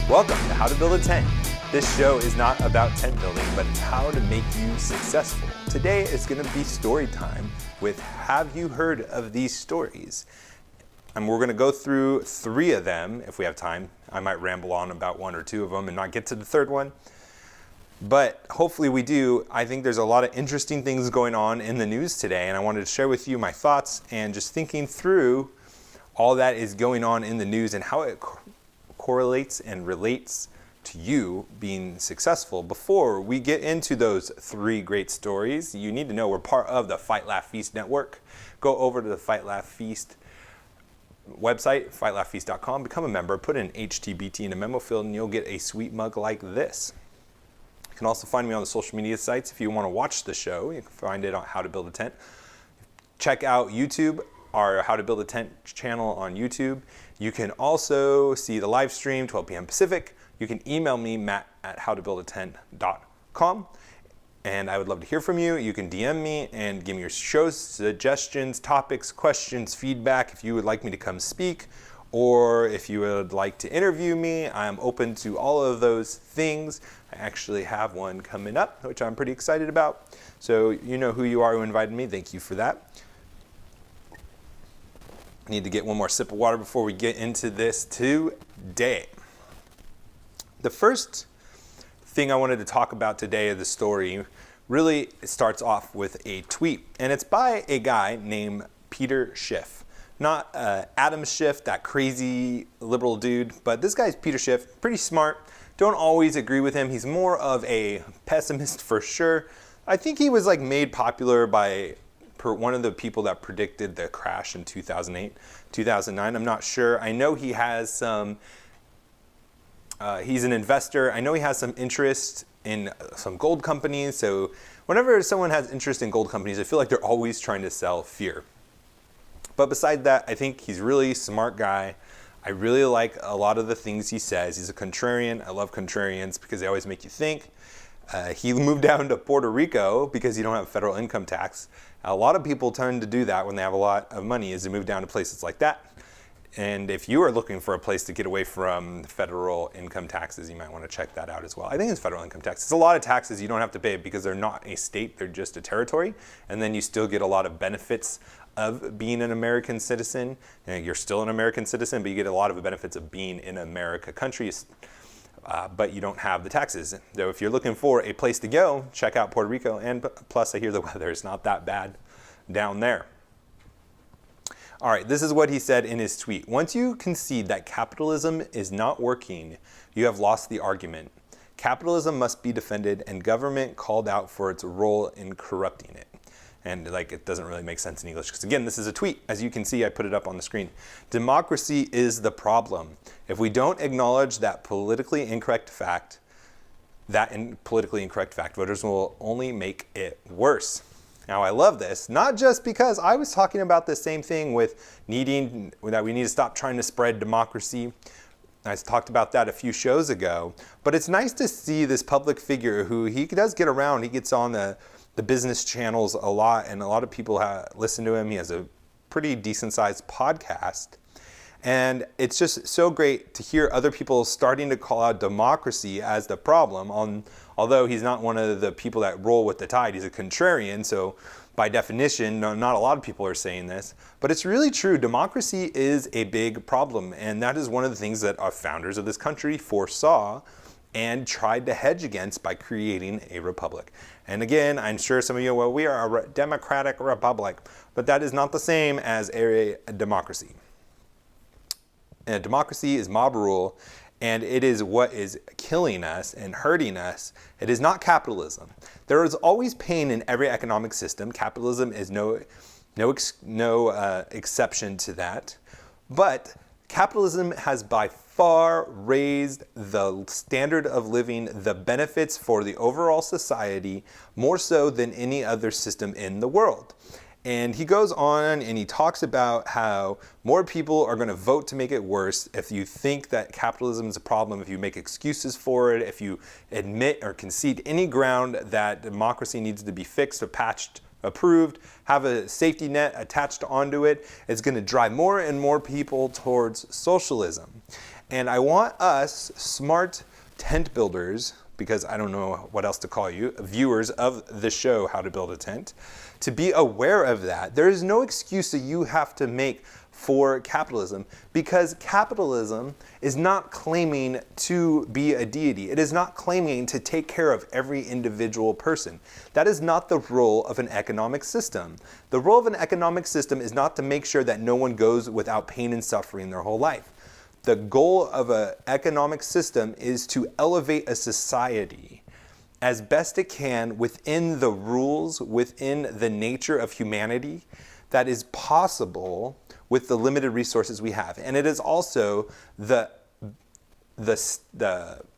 Welcome to How to Build a Tent. This show is not about tent building, but how to make you successful. Today is going to be story time with Have You Heard of These Stories? And we're going to go through 3 of them if we have time. I might ramble on about 1 or 2 of them and not get to the 3rd one. But hopefully we do. I think there's a lot of interesting things going on in the news today, and I wanted to share with you my thoughts and just thinking through all that is going on in the news and how it correlates and relates to you being successful. Before we get into those 3 great stories, you need to know we're part of the Fight, Laugh, Feast network. Go over to the Fight, Laugh, Feast website, fightlaughfeast.com, become a member, put in HtBT in a memo field, and you'll get a sweet mug like this. You can also find me on the social media sites if you want to watch the show. You can find it on How to Build a Tent. Check out YouTube, our How to Build a Tent channel on YouTube. You can also see the live stream, 12 p.m. Pacific. You can email me, matt@howtobuildatent.com. And I would love to hear from you. You can DM me and give me your show suggestions, topics, questions, feedback. If you would like me to come speak, or if you would like to interview me, I'm open to all of those things. I actually have one coming up, which I'm pretty excited about. So you know who you are who invited me. Thank you for that. I need to get one more sip of water before we get into this today. The first thing I wanted to talk about today of the story really starts off with a tweet, and it's by a guy named Peter Schiff. Not Adam Schiff, that crazy liberal dude, but this guy's Peter Schiff, pretty smart. Don't always agree with him. He's more of a pessimist for sure. I think he was made popular by one of the people that predicted the crash in 2008, 2009. I'm not sure. I know he has some, he's an investor. I know he has some interest in some gold companies. So whenever someone has interest in gold companies, I feel like they're always trying to sell fear. But beside that, I think he's a really smart guy. I really like a lot of the things he says. He's a contrarian. I love contrarians because they always make you think. He moved down to Puerto Rico because you don't have federal income tax. A lot of people tend to do that when they have a lot of money, is to move down to places like that. And if you are looking for a place to get away from federal income taxes, you might want to check that out as well. I think it's federal income tax. It's a lot of taxes you don't have to pay because they're not a state, they're just a territory. And then you still get a lot of benefits of being an American citizen. You're still an American citizen, but you get a lot of the benefits of being in America country. But you don't have the taxes. So if you're looking for a place to go, check out Puerto Rico. And plus, I hear the weather is not that bad down there. All right, this is what he said in his tweet. Once you concede that capitalism is not working, you have lost the argument. Capitalism must be defended and government called out for its role in corrupting it. And it doesn't really make sense in English because again, this is a tweet. As you can see, I put it up on the screen. Democracy is the problem. If we don't acknowledge that politically incorrect fact, voters will only make it worse. Now, I love this, not just because I was talking about the same thing with that we need to stop trying to spread democracy. I talked about that a few shows ago, but it's nice to see this public figure who he does get around. He gets on the business channels a lot, and a lot of people listen to him. He has a pretty decent sized podcast. And it's just so great to hear other people starting to call out democracy as the problem. Although he's not one of the people that roll with the tide, he's a contrarian. So by definition, not a lot of people are saying this, but it's really true. Democracy is a big problem. And that is one of the things that our founders of this country foresaw and tried to hedge against by creating a republic. And again, I'm sure some of you, well, we are a democratic republic, but that is not the same as a democracy. And democracy is mob rule, and it is what is killing us and hurting us. It is not capitalism. There is always pain in every economic system. Capitalism is no exception to that. But capitalism has by far raised the standard of living, the benefits for the overall society, more so than any other system in the world. And he goes on and he talks about how more people are going to vote to make it worse if you think that capitalism is a problem, if you make excuses for it, if you admit or concede any ground that democracy needs to be fixed or patched, approved, have a safety net attached onto it. It's going to drive more and more people towards socialism. And I want us smart tent builders, because I don't know what else to call you, viewers of the show How to Build a Tent, to be aware of that. There is no excuse that you have to make for capitalism, because capitalism is not claiming to be a deity. It is not claiming to take care of every individual person. That is not the role of an economic system. The role of an economic system is not to make sure that no one goes without pain and suffering their whole life. The goal of an economic system is to elevate a society as best it can within the rules, within the nature of humanity that is possible with the limited resources we have. And it is also the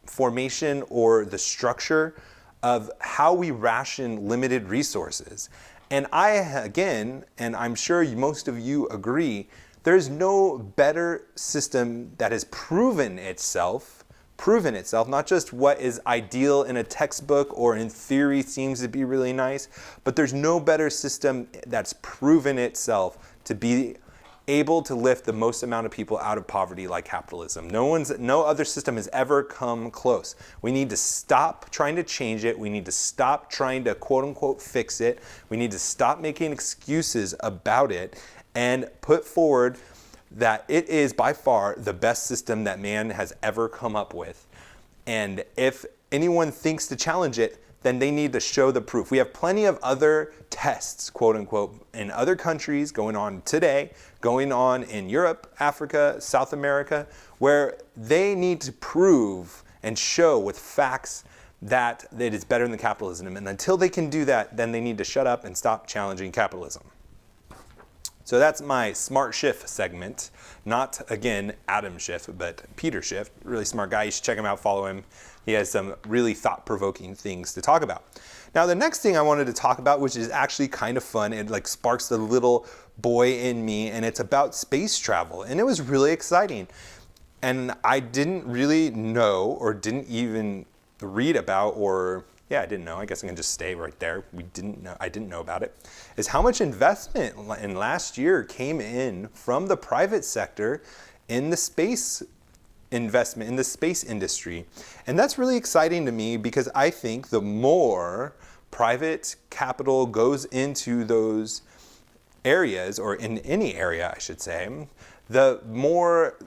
formation or the structure of how we ration limited resources. And and I'm sure most of you agree, there's no better system that has proven itself, not just what is ideal in a textbook or in theory seems to be really nice, but there's no better system that's proven itself to be able to lift the most amount of people out of poverty like capitalism. No other system has ever come close. We need to stop trying to change it. We need to stop trying to quote unquote fix it. We need to stop making excuses about it and put forward that it is by far the best system that man has ever come up with. And if anyone thinks to challenge it, then they need to show the proof. We have plenty of other tests, quote unquote, in other countries going on today, going on in Europe, Africa, South America, where they need to prove and show with facts that it is better than capitalism. And until they can do that, then they need to shut up and stop challenging capitalism. So that's my Smart Schiff segment. Not, again, Adam Schiff, but Peter Schiff. Really smart guy. You should check him out, follow him. He has some really thought-provoking things to talk about. Now, the next thing I wanted to talk about, which is actually kind of fun, it like sparks the little boy in me, and it's about space travel. And it was really exciting. And I didn't really know, or didn't even read about, I didn't know. I guess I can just stay right there. I didn't know about it. Is how much investment in last year came in from the private sector in the space investment, in the space industry. And that's really exciting to me, because I think the more private capital goes into those areas, or in any area, I should say, the more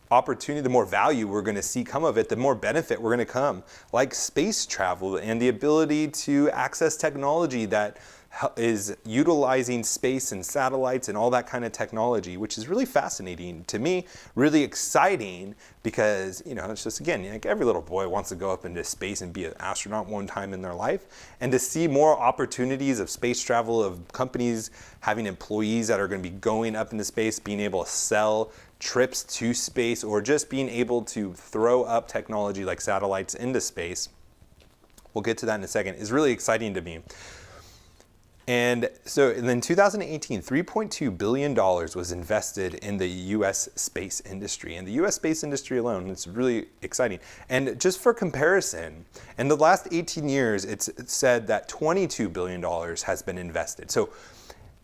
opportunity, the more value we're going to see come of it, the more benefit we're going to come, like space travel and the ability to access technology that is utilizing space and satellites and all that kind of technology, which is really fascinating to me, really exciting, because, it's just, again, like every little boy wants to go up into space and be an astronaut one time in their life. And to see more opportunities of space travel, of companies having employees that are going to be going up into space, being able to sell trips to space, or just being able to throw up technology like satellites into space, we'll get to that in a second, is really exciting to me. And so in 2018, $3.2 billion was invested in the US space industry. And the US space industry alone, it's really exciting. And just for comparison, in the last 18 years, it's said that $22 billion has been invested. So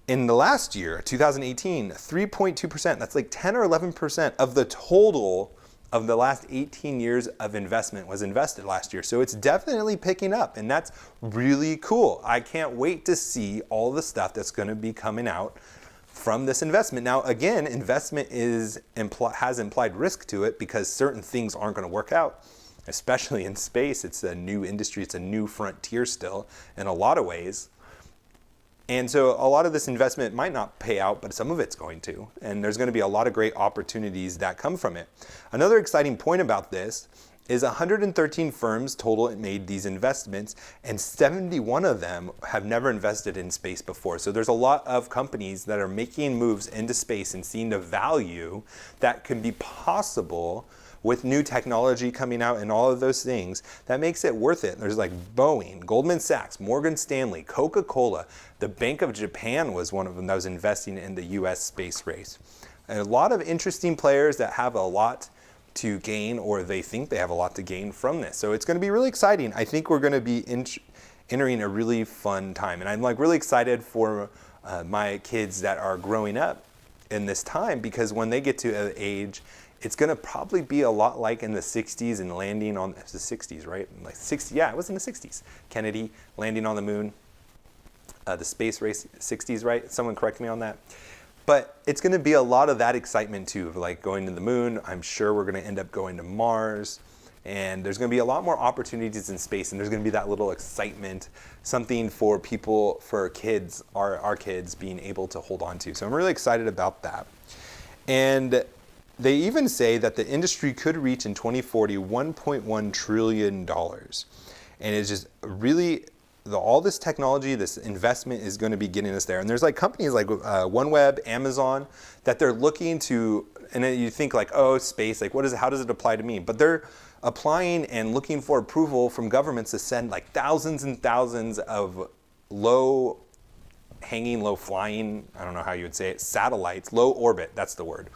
in the last year, 2018, 3.2%, that's like 10 or 11% of the total of the last 18 years of investment was invested last year. So it's definitely picking up, and that's really cool. I can't wait to see all the stuff that's going to be coming out from this investment. Now, again, investment has implied risk to it, because certain things aren't going to work out, especially in space. It's a new industry. It's a new frontier still in a lot of ways. And so a lot of this investment might not pay out, but some of it's going to. And there's going to be a lot of great opportunities that come from it. Another exciting point about this is 113 firms total made these investments, and 71 of them have never invested in space before. So there's a lot of companies that are making moves into space and seeing the value that can be possible with new technology coming out and all of those things, that makes it worth it. There's like Boeing, Goldman Sachs, Morgan Stanley, Coca-Cola. The Bank of Japan was one of them that was investing in the US space race. And a lot of interesting players that have a lot to gain, or they think they have a lot to gain from this. So it's going to be really exciting. I think we're going to be entering a really fun time. And I'm like really excited for my kids that are growing up in this time, because when they get to an age it's going to probably be a lot like in the 60s and landing on the 60s, right? Like 60, yeah, it was in the 60s. Kennedy landing on the moon, the space race 60s, right? Someone correct me on that. But it's going to be a lot of that excitement too, of like going to the moon. I'm sure we're going to end up going to Mars. And there's going to be a lot more opportunities in space, and there's going to be that little excitement, something for people, for kids, our kids being able to hold on to. So I'm really excited about that. And they even say that the industry could reach in 2040 $1.1 trillion. And it's just really, all this technology, this investment is going to be getting us there. And there's like companies like OneWeb, Amazon, that they're looking to, and then you think like, oh, space, like how does it apply to me? But they're applying and looking for approval from governments to send like thousands and thousands of low flying, I don't know how you would say it, satellites, low orbit, that's the word,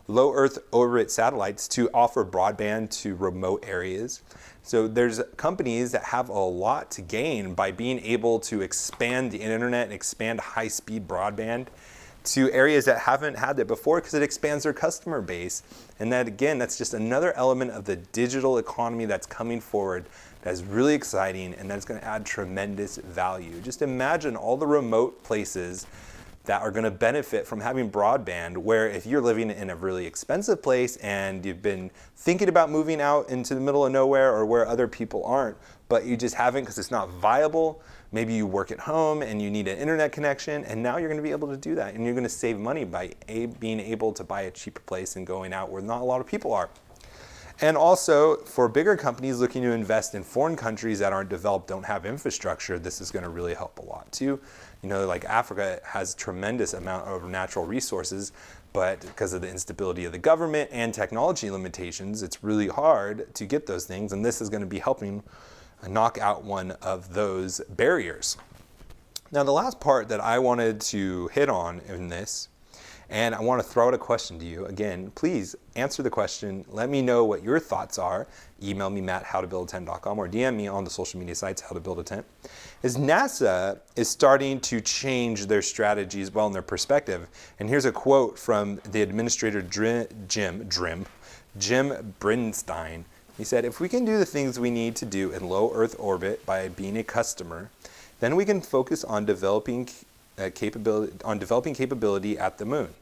low Earth orbit satellites to offer broadband to remote areas. So there's companies that have a lot to gain by being able to expand the internet and expand high-speed broadband to areas that haven't had it before, because it expands their customer base. And that, again, that's just another element of the digital economy that's coming forward that's really exciting, and that's going to add tremendous value. Just imagine all the remote places that are going to benefit from having broadband, where if you're living in a really expensive place and you've been thinking about moving out into the middle of nowhere or where other people aren't, but you just haven't because it's not viable. Maybe you work at home and you need an internet connection, and now you're going to be able to do that, and you're going to save money by being able to buy a cheaper place and going out where not a lot of people are. And also, for bigger companies looking to invest in foreign countries that aren't developed, don't have infrastructure, this is going to really help a lot too. You know, like Africa has tremendous amount of natural resources, but because of the instability of the government and technology limitations, it's really hard to get those things, and this is going to be helping knock out one of those barriers. Now, the last part that I wanted to hit on in this, and I want to throw out a question to you. Again, please answer the question. Let me know what your thoughts are. Email me, matt@howtobuildatent.com, or DM me on the social media sites, How to Build a Tent. Is NASA is starting to change their strategy as well and their perspective. And here's a quote from the administrator, Jim Bridenstine. He said, "If we can do the things we need to do in low Earth orbit by being a customer, then we can focus on developing capability at the moon,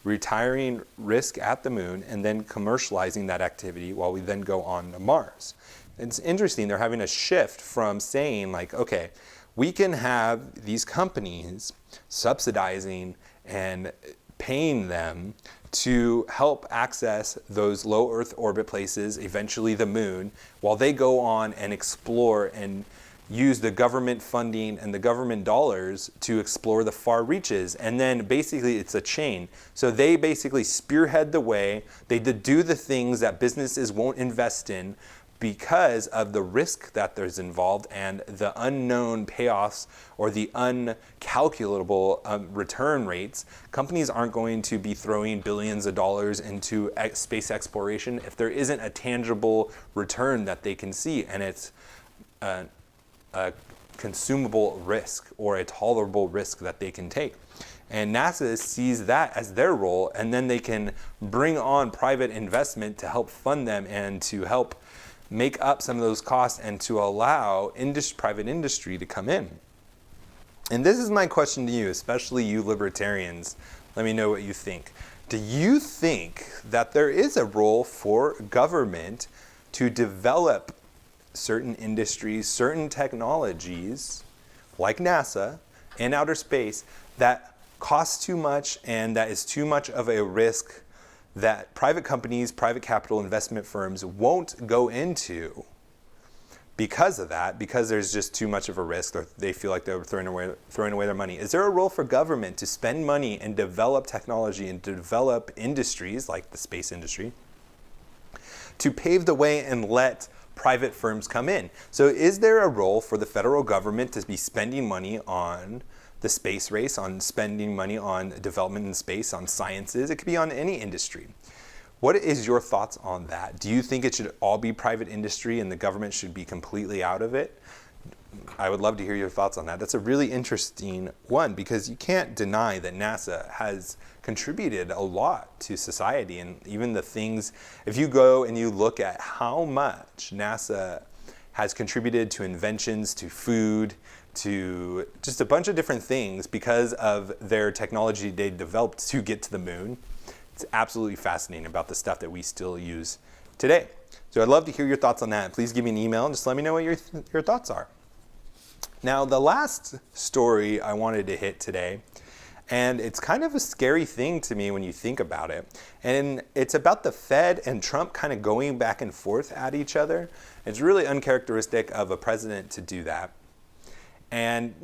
retiring risk at the moon, and then commercializing that activity while we then go on to Mars." It's interesting, they're having a shift from saying like, okay, we can have these companies subsidizing and paying them to help access those low Earth orbit places, eventually the moon, while they go on and explore and use the government funding and the government dollars to explore the far reaches. And then basically it's a chain. So they basically spearhead the way. They do the things that businesses won't invest in because of the risk that there's involved and the unknown payoffs or the uncalculable return rates. Companies aren't going to be throwing billions of dollars into space exploration if there isn't a tangible return that they can see, and it's a consumable risk or a tolerable risk that they can take. And NASA sees that as their role, and then they can bring on private investment to help fund them and to help make up some of those costs and to allow private industry to come in. And this is my question to you, especially you libertarians. Let me know what you think. Do you think that there is a role for government to develop certain industries, certain technologies, like NASA and outer space, that cost too much and that is too much of a risk that private companies, private capital investment firms won't go into because of that, because there's just too much of a risk, or they feel like they're throwing away their money? Is there a role for government to spend money and develop technology and develop industries like the space industry to pave the way and let private firms come in? So is there a role for the federal government to be spending money on the space race, on spending money on development in space, on sciences? It could be on any industry. What is your thoughts on that? Do you think it should all be private industry and the government should be completely out of it? I would love to hear your thoughts on that. That's a really interesting one because you can't deny that NASA has contributed a lot to society, and even the things, if you go and you look at how much NASA has contributed to inventions, to food, to just a bunch of different things because of their technology they developed to get to the moon. It's absolutely fascinating about the stuff that we still use today. So I'd love to hear your thoughts on that. Please give me an email and just let me know what your thoughts are. Now, the last story I wanted to hit today, and it's kind of a scary thing to me when you think about it, and it's about the Fed and Trump kind of going back and forth at each other. It's really uncharacteristic of a president to do that. And,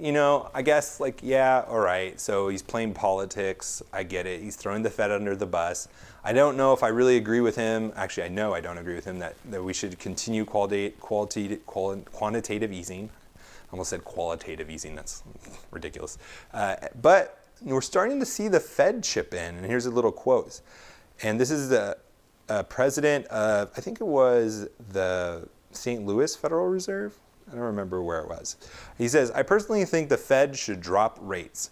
I guess yeah, all right, so he's playing politics. I get it. He's throwing the Fed under the bus. I don't know if I really agree with him. Actually, I know I don't agree with him that we should continue quantitative easing. I almost said qualitative easing. That's ridiculous. But we're starting to see the Fed chip in. And here's a little quote. And this is the president of, I think it was the St. Louis Federal Reserve. I don't remember where it was. He says, I personally think the Fed should drop rates.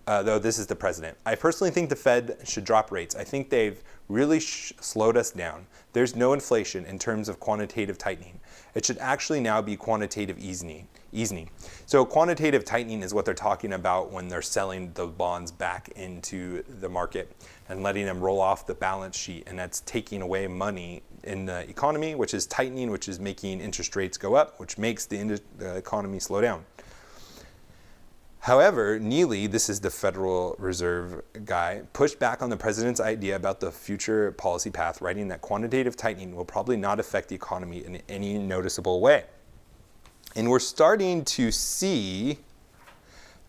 Though this is the president. I personally think the Fed should drop rates. I think they've really slowed us down. There's no inflation in terms of quantitative tightening. It should actually now be quantitative easing. So quantitative tightening is what they're talking about when they're selling the bonds back into the market and letting them roll off the balance sheet. And that's taking away money in the economy, which is tightening, which is making interest rates go up, which makes the economy slow down. However, Neely, this is the Federal Reserve guy, pushed back on the president's idea about the future policy path, writing that quantitative tightening will probably not affect the economy in any noticeable way. And we're starting to see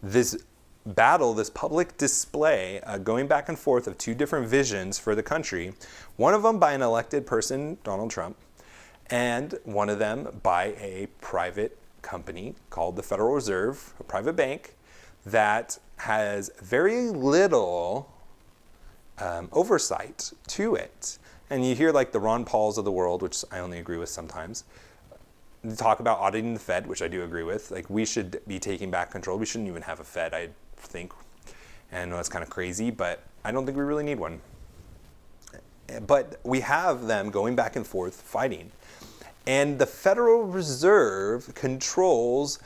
this battle, this public display, going back and forth of two different visions for the country, one of them by an elected person, Donald Trump, and one of them by a private company called the Federal Reserve, a private bank that has very little oversight to it. And you hear the Ron Pauls of the world, which I only agree with sometimes, talk about auditing the Fed, which I do agree with. We should be taking back control. We shouldn't even have a Fed, I think. And I know that's kind of crazy, but I don't think we really need one. But we have them going back and forth fighting. And the Federal Reserve controls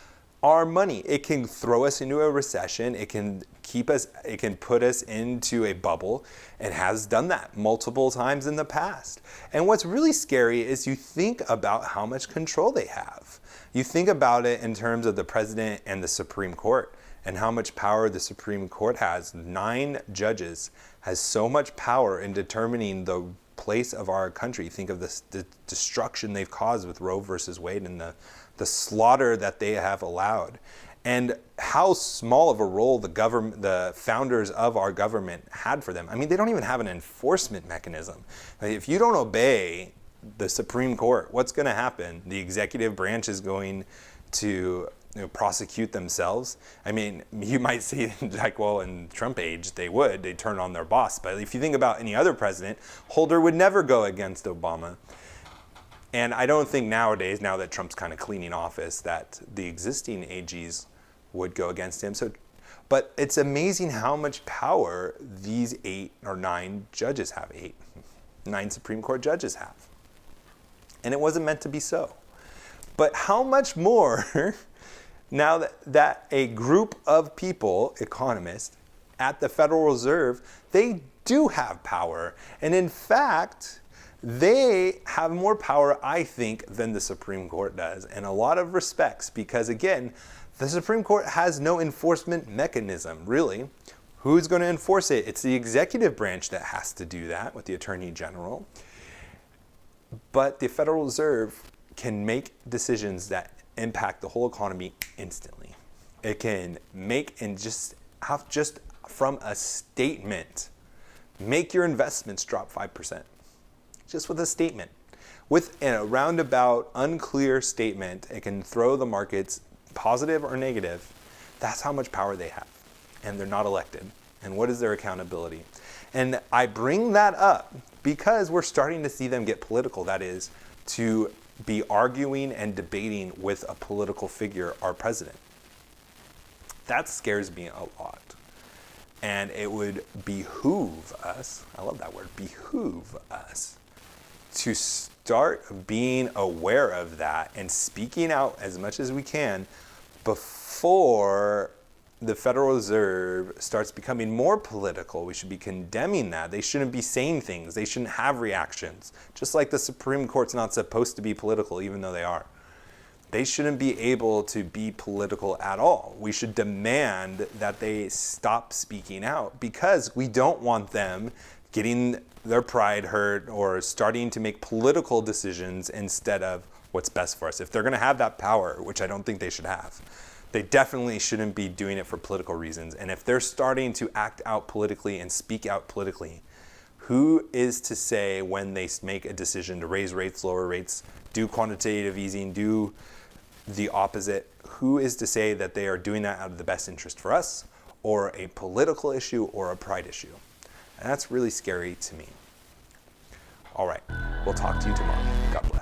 our money. It can throw us into a recession. It can put us into a bubble. It has done that multiple times in the past. And what's really scary is you think about how much control they have. You think about it in terms of the president and the Supreme Court and how much power the Supreme Court has. 9 judges has so much power in determining the place of our country. Think of the destruction they've caused with Roe versus Wade and the slaughter that they have allowed, and how small of a role the founders of our government had for them. I mean, they don't even have an enforcement mechanism. If you don't obey the Supreme Court, what's going to happen? The executive branch is going to prosecute themselves. I mean, you might say well, in Trump age, they'd turn on their boss. But if you think about any other president, Holder would never go against Obama. And I don't think nowadays, now that Trump's kind of cleaning office, that the existing AGs would go against him. But it's amazing how much power these 8 or 9 judges have. 9 Supreme Court judges have. And it wasn't meant to be so. But how much more now that a group of people, economists, at the Federal Reserve, they do have power. And in fact, they have more power, I think, than the Supreme Court does in a lot of respects, because again, the Supreme Court has no enforcement mechanism, really. Who's going to enforce it? It's the executive branch that has to do that with the Attorney General. But the Federal Reserve can make decisions that impact the whole economy instantly. It can make and just from a statement, make your investments drop 5%. Just with a statement. With a roundabout, unclear statement, it can throw the markets positive or negative. That's how much power they have. And they're not elected. And what is their accountability? And I bring that up because we're starting to see them get political. That is, to be arguing and debating with a political figure, our president. That scares me a lot. And it would behoove us, I love that word, behoove us, to start being aware of that and speaking out as much as we can before the Federal Reserve starts becoming more political. We should be condemning that. They shouldn't be saying things. They shouldn't have reactions. Just like the Supreme Court's not supposed to be political, even though they are. They shouldn't be able to be political at all. We should demand that they stop speaking out because we don't want them getting their pride hurt or starting to make political decisions instead of what's best for us. If they're going to have that power, which I don't think they should have, they definitely shouldn't be doing it for political reasons. And if they're starting to act out politically and speak out politically, who is to say when they make a decision to raise rates, lower rates, do quantitative easing, do the opposite, who is to say that they are doing that out of the best interest for us or a political issue or a pride issue? And that's really scary to me. All right, we'll talk to you tomorrow. God bless.